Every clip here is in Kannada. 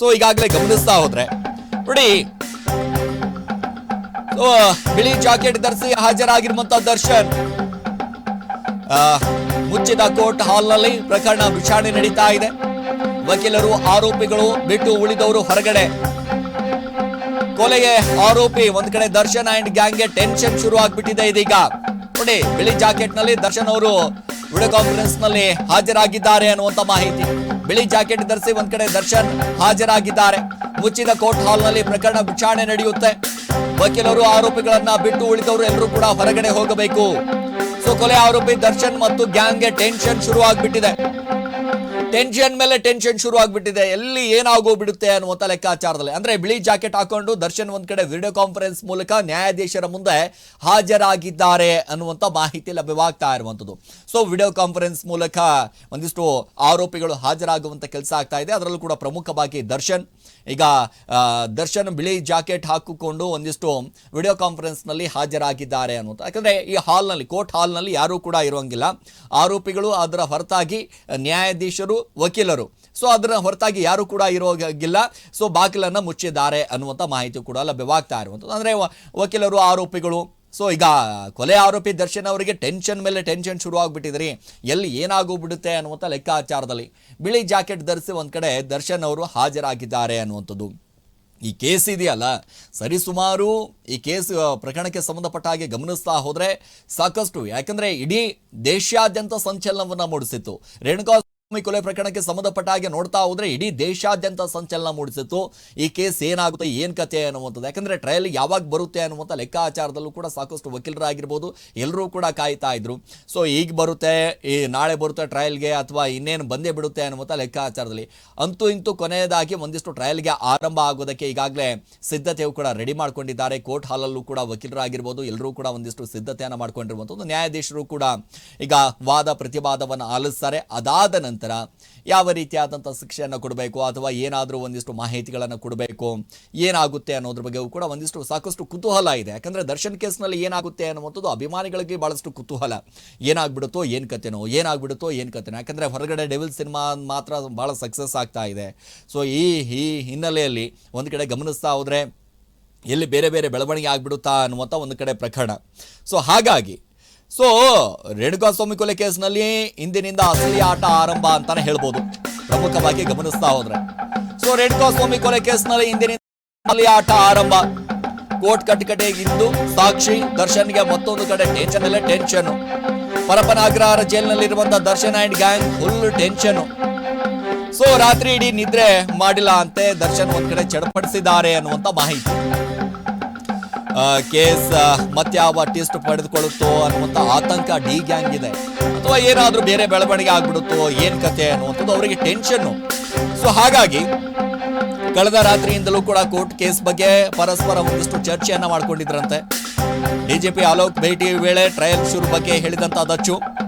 ಸೊ ಈಗಾಗಲೇ ಗಮನಿಸ್ತಾ ಹೋದ್ರೆ ನೋಡಿ, ಬಿಳಿ ಜಾಕೆಟ್ ಧರಿಸಿ ಹಾಜರಾಗಿರುವಂತ ದರ್ಶನ್ ಮುಚ್ಚಿದ ಕೋರ್ಟ್ ಹಾಲ್ನಲ್ಲಿ ಪ್ರಕರಣ ವಿಚಾರಣೆ ನಡೀತಾ ಇದೆ. ವಕೀಲರು ಆರೋಪಿಗಳು ಬಿಟ್ಟು ಉಳಿದವರು ಹೊರಗಡೆ. ಕೊಲೆಗೆ ಆರೋಪಿ ಒಂದ್ ಕಡೆ ದರ್ಶನ್ ಅಂಡ್ ಗ್ಯಾಂಗ್ಗೆ ಟೆನ್ಷನ್ ಶುರು ಆಗ್ಬಿಟ್ಟಿದೆ. ಇದೀಗ ನೋಡಿ, ಬಿಳಿ ಜಾಕೆಟ್ ನಲ್ಲಿ ದರ್ಶನ್ ಅವರು ವಿಡಿಯೋ ಕಾನ್ಫರೆನ್ಸ್ ನಲ್ಲಿ ಹಾಜರಾಗಿದ್ದಾರೆ ಅನ್ನುವಂತ ಮಾಹಿತಿ. ಬಿಳಿ ಜಾಕೆಟ್ ಧರಿಸಿ ಒಂದ್ ಕಡೆ ದರ್ಶನ್ ಹಾಜರಾಗಿದ್ದಾರೆ. ಮುಚ್ಚಿದ ಕೋರ್ಟ್ ಹಾಲ್ ನಲ್ಲಿ ಪ್ರಕರಣ ವಿಚಾರಣೆ ನಡೆಯುತ್ತೆ. ವಕೀಲರು ಆರೋಪಿಗಳನ್ನ ಬಿಟ್ಟು ಉಳಿದವರು ಎಲ್ಲರೂ ಕೂಡ ಹೊರಗಡೆ ಹೋಗಬೇಕು. ಸೊ ಕೊಲೆ ಆರೋಪಿ ದರ್ಶನ್ ಮತ್ತು ಗ್ಯಾಂಗ್ಗೆ ಟೆನ್ಷನ್ ಶುರು ಆಗ್ಬಿಟ್ಟಿದೆ. ಟೆನ್ಷನ್ ಮೇಲೆ ಟೆನ್ಷನ್ ಶುರು ಆಗ್ಬಿಟ್ಟಿದೆ. ಎಲ್ಲಿ ಏನಾಗೋಗ್ಬಿಡುತ್ತೆ ಅನ್ನುವಂತ ಲೆಕ್ಕಾಚಾರದಲ್ಲಿ, ಅಂದ್ರೆ ಬಿಳಿ ಜಾಕೆಟ್ ಹಾಕೊಂಡು ದರ್ಶನ್ ಒಂದ್ ಕಡೆ ವಿಡಿಯೋ ಕಾನ್ಫರೆನ್ಸ್ ಮೂಲಕ ನ್ಯಾಯಾಧೀಶರ ಮುಂದೆ ಹಾಜರಾಗಿದ್ದಾರೆ ಅನ್ನುವಂತ ಮಾಹಿತಿ ಲಭ್ಯವಾಗ್ತಾ ಇರುವಂತದ್ದು. ಸೊ ವಿಡಿಯೋ ಕಾನ್ಫರೆನ್ಸ್ ಮೂಲಕ ಒಂದಿಷ್ಟು ಆರೋಪಿಗಳು ಹಾಜರಾಗುವಂತ ಕೆಲಸ ಆಗ್ತಾ ಇದೆ. ಅದರಲ್ಲೂ ಕೂಡ ಪ್ರಮುಖವಾಗಿ ದರ್ಶನ್. ಈಗ ದರ್ಶನ್ ಬಿಳಿ ಜಾಕೆಟ್ ಹಾಕಿಕೊಂಡು ಒಂದಿಷ್ಟು ವಿಡಿಯೋ ಕಾನ್ಫರೆನ್ಸ್ ನಲ್ಲಿ ಹಾಜರಾಗಿದ್ದಾರೆ ಅನ್ನುವಂಥ. ಯಾಕಂದ್ರೆ ಈ ಹಾಲ್ನಲ್ಲಿ, ಕೋರ್ಟ್ ಹಾಲ್ನಲ್ಲಿ ಯಾರೂ ಕೂಡ ಇರುವಂಗಿಲ್ಲ. ಆರೋಪಿಗಳು, ಅದರ ಹೊರತಾಗಿ ನ್ಯಾಯಾಧೀಶರು, ವಕೀಲರು, ಸೊ ಅದರ ಹೊರತಾಗಿ ಯಾರು ಕೂಡ ಇರೋಗಿಲ್ಲ. ಸೊ ಬಾಗಿಲನ್ನು ಮುಚ್ಚಿದ್ದಾರೆ ಅನ್ನುವಂಥ ಮಾಹಿತಿ ಕೂಡ ಲಭ್ಯವಾಗ್ತಾ ಇರುವಂಥದ್ದು. ಅಂದ್ರೆ ವಕೀಲರು, ಆರೋಪಿಗಳು. ಸೊ ಈಗ ಕೊಲೆ ಆರೋಪಿ ದರ್ಶನ್ ಅವರಿಗೆ ಟೆನ್ಷನ್ ಮೇಲೆ ಟೆನ್ಷನ್ ಶುರು ಆಗ್ಬಿಟ್ಟಿದ್ರಿ. ಎಲ್ಲಿ ಏನಾಗೋಗ್ಬಿಡುತ್ತೆ ಅನ್ನುವಂಥ ಲೆಕ್ಕಾಚಾರದಲ್ಲಿ ಬಿಳಿ ಜಾಕೆಟ್ ಧರಿಸಿ ಒಂದ್ ಕಡೆ ದರ್ಶನ್ ಅವರು ಹಾಜರಾಗಿದ್ದಾರೆ ಅನ್ನುವಂಥದ್ದು. ಈ ಕೇಸ್ ಇದೆಯಲ್ಲ, ಸರಿಸುಮಾರು ಈ ಕೇಸ್ ಪ್ರಕರಣಕ್ಕೆ ಸಂಬಂಧಪಟ್ಟ ಹಾಗೆ ಗಮನಿಸ್ತಾ ಹೋದ್ರೆ ಸಾಕಷ್ಟು, ಯಾಕಂದ್ರೆ ಇಡೀ ದೇಶಾದ್ಯಂತ ಸಂಚಲನವನ್ನ ಮೂಡಿಸಿತ್ತು. ರೇಣುಕಾ ಕೊಲೆ ಪ್ರಕರಣಕ್ಕೆ ಸಂಬಂಧಪಟ್ಟ ಹಾಗೆ ನೋಡ್ತಾ ಹೋದ್ರೆ ಇಡೀ ದೇಶಾದ್ಯಂತ ಸಂಚಲನ ಮೂಡಿಸಿತ್ತು. ಈ ಕೇಸ್ ಏನಾಗುತ್ತೆ, ಏನ್ ಕತೆ ಅನ್ನುವಂಥದ್ದು. ಯಾಕಂದ್ರೆ ಟ್ರಯಲ್ ಯಾವಾಗ ಬರುತ್ತೆ ಅನ್ನುವಂಥ ಲೆಕ್ಕಾಚಾರದಲ್ಲೂ ಕೂಡ ಸಾಕಷ್ಟು ವಕೀಲರಾಗಿರ್ಬೋದು, ಎಲ್ಲರೂ ಕೂಡ ಕಾಯ್ತಾ ಇದ್ರು. ಸೊ ಈಗ ಬರುತ್ತೆ, ಈ ನಾಳೆ ಬರುತ್ತೆ ಟ್ರಯಲ್ಗೆ, ಅಥವಾ ಇನ್ನೇನು ಬಂದೇ ಬಿಡುತ್ತೆ ಅನ್ನುವಂಥ ಲೆಕ್ಕಾಚಾರದಲ್ಲಿ ಅಂತೂ ಇಂತೂ ಕೊನೆಯದಾಗಿ ಒಂದಿಷ್ಟು ಟ್ರಯಲ್ಗೆ ಆರಂಭ ಆಗೋದಕ್ಕೆ ಈಗಾಗಲೇ ಸಿದ್ಧತೆಯು ಕೂಡ ರೆಡಿ ಮಾಡ್ಕೊಂಡಿದ್ದಾರೆ. ಕೋರ್ಟ್ ಹಾಲಲ್ಲೂ ಕೂಡ ವಕೀಲರಾಗಿರ್ಬೋದು, ಎಲ್ಲರೂ ಕೂಡ ಒಂದಿಷ್ಟು ಸಿದ್ಧತೆಯನ್ನು ಮಾಡ್ಕೊಂಡಿರುವಂಥದ್ದು. ನ್ಯಾಯಾಧೀಶರು ಕೂಡ ಈಗ ವಾದ ಪ್ರತಿವಾದವನ್ನು ಆಲಿಸ್ತಾರೆ. ಅದಾದ ನಂತರ ಯಾವ ರೀತಿಯಾದಂಥ ಶಿಕ್ಷೆಯನ್ನು ಕೊಡಬೇಕು, ಅಥವಾ ಏನಾದರೂ ಒಂದಿಷ್ಟು ಮಾಹಿತಿಗಳನ್ನು ಕೊಡಬೇಕು, ಏನಾಗುತ್ತೆ ಅನ್ನೋದ್ರ ಬಗ್ಗೆ ಕೂಡ ಒಂದಿಷ್ಟು ಸಾಕಷ್ಟು ಕುತೂಹಲ ಇದೆ. ಯಾಕಂದ್ರೆ ದರ್ಶನ್ ಕೇಸ್ನಲ್ಲಿ ಏನಾಗುತ್ತೆ ಅನ್ನುವಂಥದ್ದು ಅಭಿಮಾನಿಗಳಿಗೆ ಬಹಳಷ್ಟು ಕುತೂಹಲ. ಏನಾಗ್ಬಿಡುತ್ತೋ ಏನ್ ಕತೆನೋ, ಏನಾಗ್ಬಿಡುತ್ತೋ ಏನ್ ಕತೆನೋ. ಯಾಕಂದ್ರೆ ಹೊರಗಡೆ ಡೆವಿಲ್ ಸಿನಿಮಾ ಮಾತ್ರ ಬಹಳ ಸಕ್ಸಸ್ ಆಗ್ತಾ ಇದೆ. ಸೊ ಈ ಹಿನ್ನೆಲೆಯಲ್ಲಿ ಒಂದು ಕಡೆ ಗಮನಿಸ್ತಾ ಹೋದ್ರೆ ಎಲ್ಲಿ ಬೇರೆ ಬೇರೆ ಬೆಳವಣಿಗೆ ಆಗ್ಬಿಡುತ್ತಾ ಅನ್ನುವಂಥ ಒಂದು ಕಡೆ ಪ್ರಕರಣ. ಸೊ ಹಾಗಾಗಿ ರೇಣುಕಾಸ್ವಾಮಿ ಕೊಲೆ ಕೇಸ್ನಲ್ಲಿ ಇಂದಿನಿಂದ ಅಸಲಿ ಆಟ ಆರಂಭ ಅಂತಾನೆ ಹೇಳ್ಬೋದು, ಪ್ರಮುಖವಾಗಿ ಗಮನಿಸ್ತಾ ಹೋದ್ರೆ. ಸೊ ರೇಣುಕಾಸ್ವಾಮಿ ಕೊಲೆ ಕೇಸ್ನಲ್ಲಿ ಇಂದಿನಿಂದ ಅಸಲಿ ಆಟ ಆರಂಭ. ಕೋರ್ಟ್ ಕಟ್ಟಕಟೆಗಿಂದು ಸಾಕ್ಷಿ ದರ್ಶನ್ಗೆ ಮತ್ತೊಂದು ಕಡೆ ಟೆನ್ಷನ್ ಅಲ್ಲೇ ಟೆನ್ಷನ್. ಪರಪನಾಗ್ರಹಾರ ಜೈಲಿನಲ್ಲಿರುವಂತಹ Darshan and gang full tension. So ರಾತ್ರಿ ಇಡೀ ನಿದ್ರೆ ಮಾಡಿಲ್ಲ ಅಂತೆ ದರ್ಶನ್ ಒಂದ್ ಕಡೆ ಚಡಪಡಿಸಿದ್ದಾರೆ ಅನ್ನುವಂತ ಮಾಹಿತಿ. ಕೇಸ್ ಮತ್ಯಾವ ಟ್ವಿಸ್ಟ್ ಪಡೆದುಕೊಳ್ಳುತ್ತೋ ಅನ್ನುವಂಥ ಆತಂಕ ಡಿ ಗ್ಯಾಂಗ್ ಇದೆ, ಅಥವಾ ಏನಾದ್ರೂ ಬೇರೆ ಬೆಳವಣಿಗೆ ಆಗ್ಬಿಡುತ್ತೋ ಏನ್ ಕತೆ ಅನ್ನುವಂಥದ್ದು ಅವರಿಗೆ ಟೆನ್ಷನ್. ಸೊ ಹಾಗಾಗಿ ಕಳೆದ ರಾತ್ರಿಯಿಂದಲೂ ಕೂಡ ಕೋರ್ಟ್ ಕೇಸ್ ಬಗ್ಗೆ ಪರಸ್ಪರ ಒಂದಿಷ್ಟು ಚರ್ಚೆಯನ್ನ ಮಾಡ್ಕೊಂಡಿದ್ರಂತೆ. ಡಿಜಿಪಿ ಅಲೋಕ್ ಭೇಟಿ ವೇಳೆ ಟ್ರಯಲ್ ಶುರು ಬಗ್ಗೆ ಹೇಳಿದಂತ ದಚ್ಚು.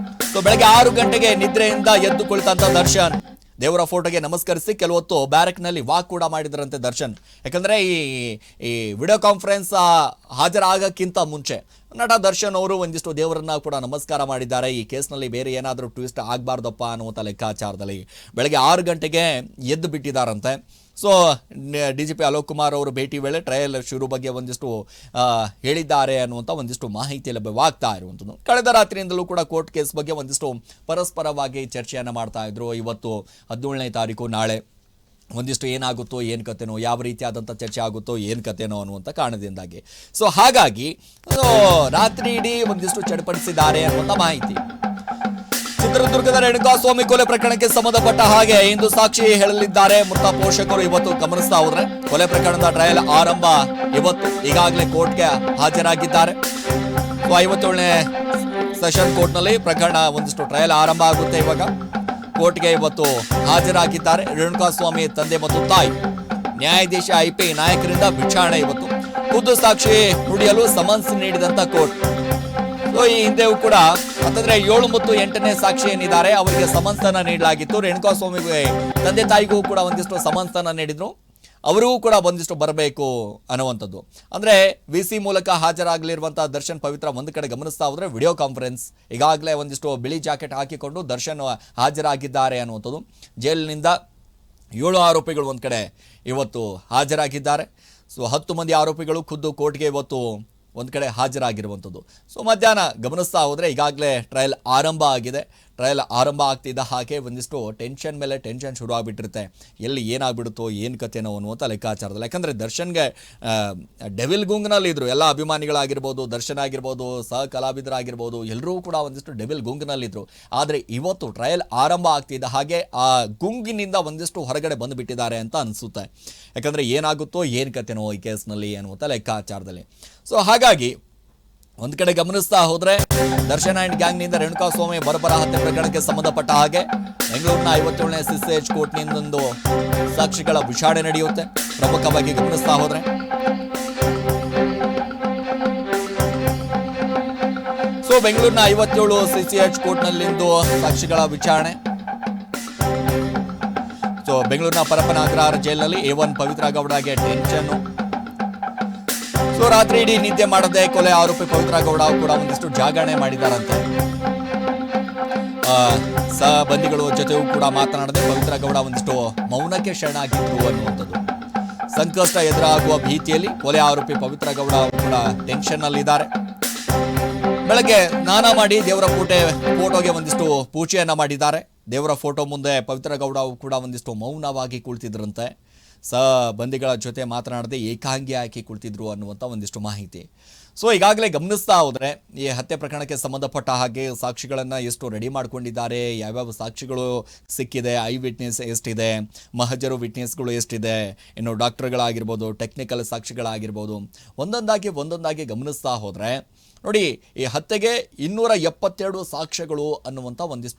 ಸೊ ಬೆಳಗ್ಗೆ 6 ಗಂಟೆಗೆ ನಿದ್ರೆಯಿಂದ ಎದ್ದು ಕುಳಿತಂತ ದರ್ಶನ್ ದೇವರ ಫೋಟೋಗೆ ನಮಸ್ಕರಿಸಿ ಕೆಲವೊತ್ತು ಬ್ಯಾರಕ್ ನಲ್ಲಿ ವಾಕ್ ಕೂಡ ಮಾಡಿದ್ರಂತೆ ದರ್ಶನ್. ಯಾಕಂದ್ರೆ ಈ ವಿಡಿಯೋ ಕಾನ್ಫರೆನ್ಸ್ ಹಾಜರಾಗಕ್ಕಿಂತ ಮುಂಚೆ ನಟ ದರ್ಶನ್ ಅವರು ಒಂದಿಷ್ಟು ದೇವರನ್ನ ಕೂಡ ನಮಸ್ಕಾರ ಮಾಡಿದ್ದಾರೆ. ಈ ಕೇಸ್ನಲ್ಲಿ ಬೇರೆ ಏನಾದರೂ ಟ್ವಿಸ್ಟ್ ಆಗಬಾರ್ದಪ್ಪ ಅನ್ನುವಂಥ ಲೆಕ್ಕಾಚಾರದಲ್ಲಿ ಬೆಳಗ್ಗೆ 6 ಗಂಟೆಗೆ ಎದ್ದು ಬಿಟ್ಟಿದ್ದಾರಂತೆ. ಸೊ ಡಿಜಿಪಿ ಅಲೋಕ್ ಕುಮಾರ್ ಅವರು ಭೇಟಿ ವೇಳೆ ಟ್ರಯಲ್ ಶುರು ಬಗ್ಗೆ ಒಂದಿಷ್ಟು ಹೇಳಿದ್ದಾರೆ ಅನ್ನುವಂಥ ಒಂದಿಷ್ಟು ಮಾಹಿತಿ ಲಭ್ಯವಾಗ್ತಾ ಇರುವಂಥದ್ದು. ಕಳೆದ ರಾತ್ರಿಯಿಂದಲೂ ಕೂಡ ಕೋರ್ಟ್ ಕೇಸ್ ಬಗ್ಗೆ ಒಂದಿಷ್ಟು ಪರಸ್ಪರವಾಗಿ ಚರ್ಚೆಯನ್ನು ಮಾಡ್ತಾ ಇದ್ರು. ಇವತ್ತು 17ನೇ ತಾರೀಕು, ನಾಳೆ ಒಂದಿಷ್ಟು ಏನಾಗುತ್ತೋ ಏನ್ ಕತೆನೋ, ಯಾವ ರೀತಿಯಾದಂಥ ಚರ್ಚೆ ಆಗುತ್ತೋ ಏನ್ ಕತೆನೋ ಅನ್ನುವಂಥ ಕಾರಣದಿಂದಾಗಿ. ಸೊ ಹಾಗಾಗಿ ರಾತ್ರಿ ಇಡೀ ಒಂದಿಷ್ಟು ಚಡಪಡಿಸಿದ್ದಾರೆ ಅನ್ನುವಂಥ ಮಾಹಿತಿ. ಚಿತ್ರದುರ್ಗದ ರೇಣುಕಾಸ್ವಾಮಿ ಕೊಲೆ ಪ್ರಕರಣಕ್ಕೆ ಸಂಬಂಧಪಟ್ಟ ಹಾಗೆ ಇಂದು ಸಾಕ್ಷಿ ಹೇಳಲಿದ್ದಾರೆ ಮೃತ ಪೋಷಕರು. ಇವತ್ತು ಗಮನಿಸ್ತಾ ಹೋದ್ರೆ ಕೊಲೆ ಪ್ರಕರಣದ ಟ್ರಯಲ್ ಆರಂಭ ಇವತ್ತು ಈಗಾಗಲೇ ಕೋರ್ಟ್ಗೆ ಹಾಜರಾಗಿದ್ದಾರೆ. 57ನೇ ಸೆಷನ್ ಕೋರ್ಟ್ನಲ್ಲಿ ಪ್ರಕರಣ ಒಂದಿಷ್ಟು ಟ್ರಯಲ್ ಆರಂಭ ಆಗುತ್ತೆ. ಇವಾಗ ಕೋರ್ಟ್ಗೆ ಇವತ್ತು ಹಾಜರಾಗಿದ್ದಾರೆ ರೇಣುಕಾಸ್ವಾಮಿ ತಂದೆ ಮತ್ತು ತಾಯಿ. ನ್ಯಾಯಾಧೀಶ ಐಪಿ ನಾಯಕರಿಂದ ವಿಚಾರಣೆ ಇವತ್ತು. ಖುದ್ದು ಸಾಕ್ಷಿ ನುಡಿಯಲು ಸಮನ್ಸ್ ನೀಡಿದಂತ ಕೋರ್ಟ್. ಈ ಹಿಂದೆಯೂ ಕೂಡ ಅಂತಂದ್ರೆ 7 ಮತ್ತು 8ನೇ ಸಾಕ್ಷಿ ಏನಿದ್ದಾರೆ ಅವರಿಗೆ ಸಮನ್ಸ್ ಅನ್ನ ನೀಡಲಾಗಿತ್ತು. ರೇಣುಕಾಸ್ವಾಮಿ ತಂದೆ ತಾಯಿಗೂ ಕೂಡ ಒಂದಿಷ್ಟು ಸಮನ್ಸ್ ಅನ್ನ ನೀಡಿದ್ರು. ಅವರಿಗೂ ಕೂಡ ಒಂದಿಷ್ಟು ಬರಬೇಕು ಅನ್ನುವಂಥದ್ದು. ಅಂದರೆ VC ಮೂಲಕ ಹಾಜರಾಗಲಿರುವಂತಹ ದರ್ಶನ್ ಪವಿತ್ರ ಒಂದು ಕಡೆ ಗಮನಿಸ್ತಾ ಹೋದರೆ ವಿಡಿಯೋ ಕಾನ್ಫರೆನ್ಸ್ ಈಗಾಗಲೇ ಒಂದಿಷ್ಟು ಬಿಳಿ ಜಾಕೆಟ್ ಹಾಕಿಕೊಂಡು ದರ್ಶನ್ ಹಾಜರಾಗಿದ್ದಾರೆ ಅನ್ನುವಂಥದ್ದು. ಜೈಲಿನಿಂದ 7 ಆರೋಪಿಗಳು ಒಂದು ಕಡೆ ಇವತ್ತು ಹಾಜರಾಗಿದ್ದಾರೆ. ಸೊ 10 ಮಂದಿ ಆರೋಪಿಗಳು ಖುದ್ದು ಕೋರ್ಟ್ಗೆ ಇವತ್ತು ಒಂದು ಕಡೆ ಹಾಜರಾಗಿರುವಂಥದ್ದು. ಸೊ ಮಧ್ಯಾಹ್ನ ಗಮನಿಸ್ತಾ ಹೋದರೆ ಈಗಾಗಲೇ ಟ್ರಯಲ್ ಆರಂಭ ಆಗಿದೆ. ಟ್ರಯಲ್ ಆರಂಭ ಆಗ್ತಿದ್ದ ಹಾಗೆ ಒಂದಿಷ್ಟು ಟೆನ್ಷನ್ ಮೇಲೆ ಟೆನ್ಷನ್ ಶುರು ಆಗಿಬಿಟ್ಟಿರುತ್ತೆ. ಎಲ್ಲಿ ಏನಾಗ್ಬಿಡುತ್ತೋ ಏನು ಕಥೆನೋ ಅನ್ನುವಂಥ ಲೆಕ್ಕಾಚಾರದಲ್ಲಿ. ಯಾಕಂದರೆ ದರ್ಶನ್ಗೆ ಡೆವಿಲ್ ಗುಂಗ್ನಲ್ಲಿದ್ದರು ಎಲ್ಲ ಅಭಿಮಾನಿಗಳಾಗಿರ್ಬೋದು, ದರ್ಶನ್ ಆಗಿರ್ಬೋದು, ಸಹ ಕಲಾವಿದರಾಗಿರ್ಬೋದು, ಎಲ್ಲರೂ ಕೂಡ ಒಂದಿಷ್ಟು ಡೆವಿಲ್ ಗುಂಗ್ನಲ್ಲಿದ್ದರು. ಆದರೆ ಇವತ್ತು ಟ್ರಯಲ್ ಆರಂಭ ಆಗ್ತಿದ್ದ ಹಾಗೆ ಆ ಗುಂಗಿನಿಂದ ಒಂದಿಷ್ಟು ಹೊರಗಡೆ ಬಂದುಬಿಟ್ಟಿದ್ದಾರೆ ಅಂತ ಅನಿಸುತ್ತೆ. ಯಾಕಂದರೆ ಏನಾಗುತ್ತೋ ಏನು ಕಥೆನೋ ಈ ಕೇಸ್ನಲ್ಲಿ ಅನ್ನುವಂಥ ಲೆಕ್ಕಾಚಾರದಲ್ಲಿ. ಸೊ ಹಾಗಾಗಿ ಒಂದು ಕಡೆ ಗಮನಿಸ್ತಾ ಹೋದರೆ ದರ್ಶನ್ ಆ್ಯಂಡ್ ಗ್ಯಾಂಗ್ನಿಂದ ರೇಣುಕಾಸ್ವಾಮಿ ಬರ್ಬರ ಹತ್ಯೆ ಪ್ರಕರಣಕ್ಕೆ ಸಂಬಂಧಪಟ್ಟ ಹಾಗೆ ಬೆಂಗಳೂರಿನ 57ನೇ CCH ಕೋರ್ಟ್ನಿಂದೊಂದು ಸಾಕ್ಷಿಗಳ ವಿಚಾರಣೆ ನಡೆಯುತ್ತೆ. ಪ್ರಮುಖವಾಗಿ ಗಮನಿಸ್ತಾ ಹೋದರೆ ಸೊ ಬೆಂಗಳೂರಿನ 57 CCH ಕೋರ್ಟ್ನಲ್ಲಿಂದು ಸಾಕ್ಷಿಗಳ ವಿಚಾರಣೆ. ಸೊ ಬೆಂಗಳೂರಿನ ಪರಪ್ಪನ ಅಗ್ರಹಾರ ಜೈಲಿನಲ್ಲಿ A1 ಪವಿತ್ರ ಗೌಡಗೆ ಟೆನ್ಷನ್. ಸೊ ರಾತ್ರಿ ಇಡೀ ನಿದ್ದೆ ಮಾಡದೆ ಕೊಲೆ ಆರೋಪಿ ಪವಿತ್ರ ಗೌಡ ಕೂಡ ಒಂದಿಷ್ಟು ಜಾಗರಣೆ ಮಾಡಿದಾರಂತೆ. ಸಹಬಂದಿಗಳು ಜೊತೆಗೂ ಕೂಡ ಮಾತನಾಡದೆ ಪವಿತ್ರ ಗೌಡ ಒಂದಿಷ್ಟು ಮೌನಕ್ಕೆ ಶರಣಾಗಿದ್ರು ಅನ್ನುವಂಥದ್ದು. ಸಂಕಷ್ಟ ಎದುರಾಗುವ ಭೀತಿಯಲ್ಲಿ ಕೊಲೆ ಆರೋಪಿ ಪವಿತ್ರ ಗೌಡ ಕೂಡ ಟೆನ್ಷನ್ ನಲ್ಲಿದ್ದಾರೆ. ಬೆಳಗ್ಗೆ ಸ್ನಾನ ಮಾಡಿ ದೇವರ ಫೋಟೋಗೆ ಒಂದಿಷ್ಟು ಪೂಜೆಯನ್ನ ಮಾಡಿದ್ದಾರೆ. ದೇವರ ಫೋಟೋ ಮುಂದೆ ಪವಿತ್ರ ಗೌಡ ಕೂಡ ಒಂದಿಷ್ಟು ಮೌನವಾಗಿ ಕುಳಿತಿದ್ರಂತೆ. ಬಂದಿಗಳ ಜೊತೆ ಮಾತನಾಡದೆ ಏಕಾಂಗಿ ಹಾಕಿ ಕುಳಿತಿದ್ರು ಅನ್ನುವಂಥ ಒಂದಿಷ್ಟು ಮಾಹಿತಿ. ಸೊ ಈಗಾಗಲೇ ಗಮನಿಸ್ತಾ ಹೋದರೆ ಈ ಹತ್ಯೆ ಪ್ರಕರಣಕ್ಕೆ ಸಂಬಂಧಪಟ್ಟ ಹಾಗೆ ಸಾಕ್ಷಿಗಳನ್ನು ಎಷ್ಟು ರೆಡಿ ಮಾಡ್ಕೊಂಡಿದ್ದಾರೆ, ಯಾವ್ಯಾವ ಸಾಕ್ಷಿಗಳು ಸಿಕ್ಕಿದೆ, ಐ ವಿಟ್ನೆಸ್ ಎಷ್ಟಿದೆ, ಮಹಜರು ವಿಟ್ನೆಸ್ಗಳು ಎಷ್ಟಿದೆ, ಇನ್ನು ಡಾಕ್ಟರ್ಗಳಾಗಿರ್ಬೋದು, ಟೆಕ್ನಿಕಲ್ ಸಾಕ್ಷಿಗಳಾಗಿರ್ಬೋದು, ಒಂದೊಂದಾಗಿ ಗಮನಿಸ್ತಾ ಹೋದರೆ ನೋಡಿ ಈ ಹತ್ಯೆಗೆ 272 ಸಾಕ್ಷ್ಯಗಳು ಅನ್ನುವಂಥ ಒಂದಿಷ್ಟು